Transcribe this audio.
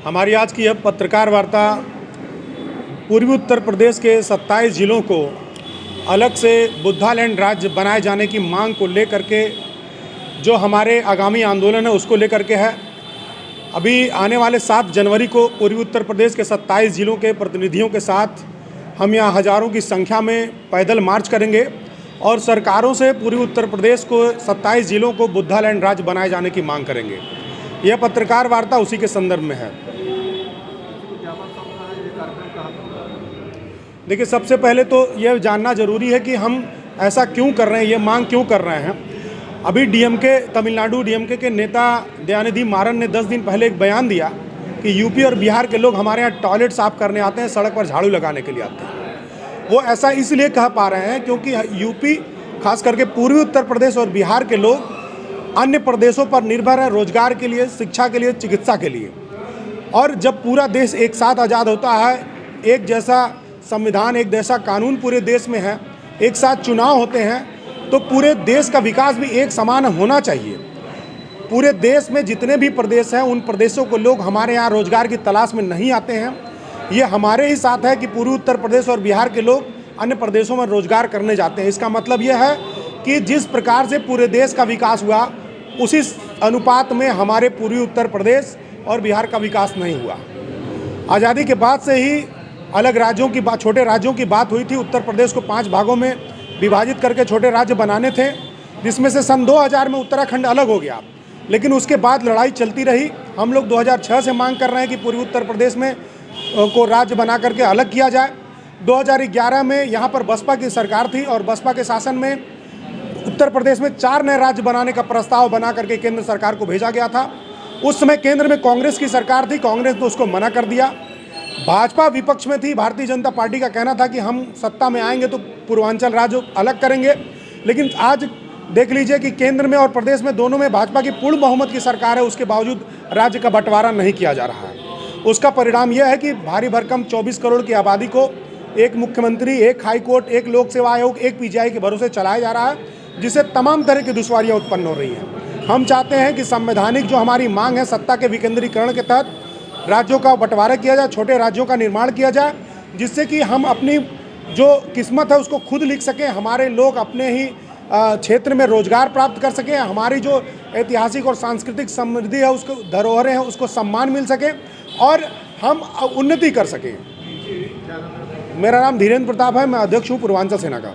हमारी आज की यह पत्रकार वार्ता पूर्वी उत्तर प्रदेश के 27 जिलों को अलग से बुद्धालैंड राज्य बनाए जाने की मांग को लेकर के जो हमारे आगामी आंदोलन है उसको लेकर के है। अभी आने वाले 7 जनवरी को पूर्वी उत्तर प्रदेश के 27 जिलों के प्रतिनिधियों के साथ हम यहाँ हज़ारों की संख्या में पैदल मार्च करेंगे और सरकारों से पूर्वी उत्तर प्रदेश को 27 जिलों को बुद्धालैंड राज्य बनाए जाने की मांग करेंगे। यह पत्रकार वार्ता उसी के संदर्भ में है। देखिए, सबसे पहले तो यह जानना जरूरी है कि हम ऐसा क्यों कर रहे हैं, ये मांग क्यों कर रहे हैं। अभी डीएमके, तमिलनाडु डीएमके के नेता दयानिधि मारन ने 10 दिन पहले एक बयान दिया कि यूपी और बिहार के लोग हमारे यहाँ टॉयलेट साफ करने आते हैं, सड़क पर झाड़ू लगाने के लिए आते हैं। वो ऐसा इसलिए कह पा रहे हैं क्योंकि यूपी, खास करके पूर्वी उत्तर प्रदेश और बिहार के लोग अन्य प्रदेशों पर निर्भर है रोजगार के लिए, शिक्षा के लिए, चिकित्सा के लिए। और जब पूरा देश एक साथ आज़ाद होता है, एक जैसा संविधान, एक जैसा कानून पूरे देश में है, एक साथ चुनाव होते हैं, तो पूरे देश का विकास भी एक समान होना चाहिए। पूरे देश में जितने भी प्रदेश हैं उन प्रदेशों को लोग हमारे यहाँ रोजगार की तलाश में नहीं आते हैं। ये हमारे ही साथ है कि पूर्वी उत्तर प्रदेश और बिहार के लोग अन्य प्रदेशों में रोजगार करने जाते हैं। इसका मतलब यह है कि जिस प्रकार से पूरे देश का विकास हुआ उसी अनुपात में हमारे पूर्वी उत्तर प्रदेश और बिहार का विकास नहीं हुआ। आज़ादी के बाद से ही अलग राज्यों की बात, छोटे राज्यों की बात हुई थी। उत्तर प्रदेश को 5 भागों में विभाजित करके छोटे राज्य बनाने थे, जिसमें से सन 2000 में उत्तराखंड अलग हो गया। लेकिन उसके बाद लड़ाई चलती रही। हम लोग 2006 से मांग कर रहे हैं कि पूर्वी उत्तर प्रदेश में को राज्य बना करके अलग किया जाए। 2011 में यहाँ पर बसपा की सरकार थी और बसपा के शासन में उत्तर प्रदेश में 4 नए राज्य बनाने का प्रस्ताव बना करके केंद्र सरकार को भेजा गया था। उस समय केंद्र में कांग्रेस की सरकार थी, कांग्रेस ने उसको मना कर दिया। भाजपा विपक्ष में थी, भारतीय जनता पार्टी का कहना था कि हम सत्ता में आएंगे तो पूर्वांचल राज्य अलग करेंगे। लेकिन आज देख लीजिए कि केंद्र में और प्रदेश में दोनों में भाजपा की पूर्ण बहुमत की सरकार है, उसके बावजूद राज्य का बंटवारा नहीं किया जा रहा है। उसका परिणाम यह है कि भारी भरकम 24 करोड़ की आबादी को एक मुख्यमंत्री, एक हाईकोर्ट, एक लोक सेवा आयोग, एक पीजीआई के भरोसे चलाया जा रहा है, जिससे तमाम तरह की दुश्वारियां उत्पन्न हो रही हैं। हम चाहते हैं कि संवैधानिक जो हमारी मांग है, सत्ता के विकेंद्रीकरण के तहत राज्यों का बंटवारा किया जाए, छोटे राज्यों का निर्माण किया जाए, जिससे कि हम अपनी जो किस्मत है उसको खुद लिख सकें, हमारे लोग अपने ही क्षेत्र में रोजगार प्राप्त कर सकें, हमारी जो ऐतिहासिक और सांस्कृतिक समृद्धि है, उसको धरोहरें हैं, उसको सम्मान मिल सके और हम उन्नति कर सकें। मेरा नाम धीरेन्द्र प्रताप है, मैं अध्यक्ष हूँ पूर्वांचल सेना का।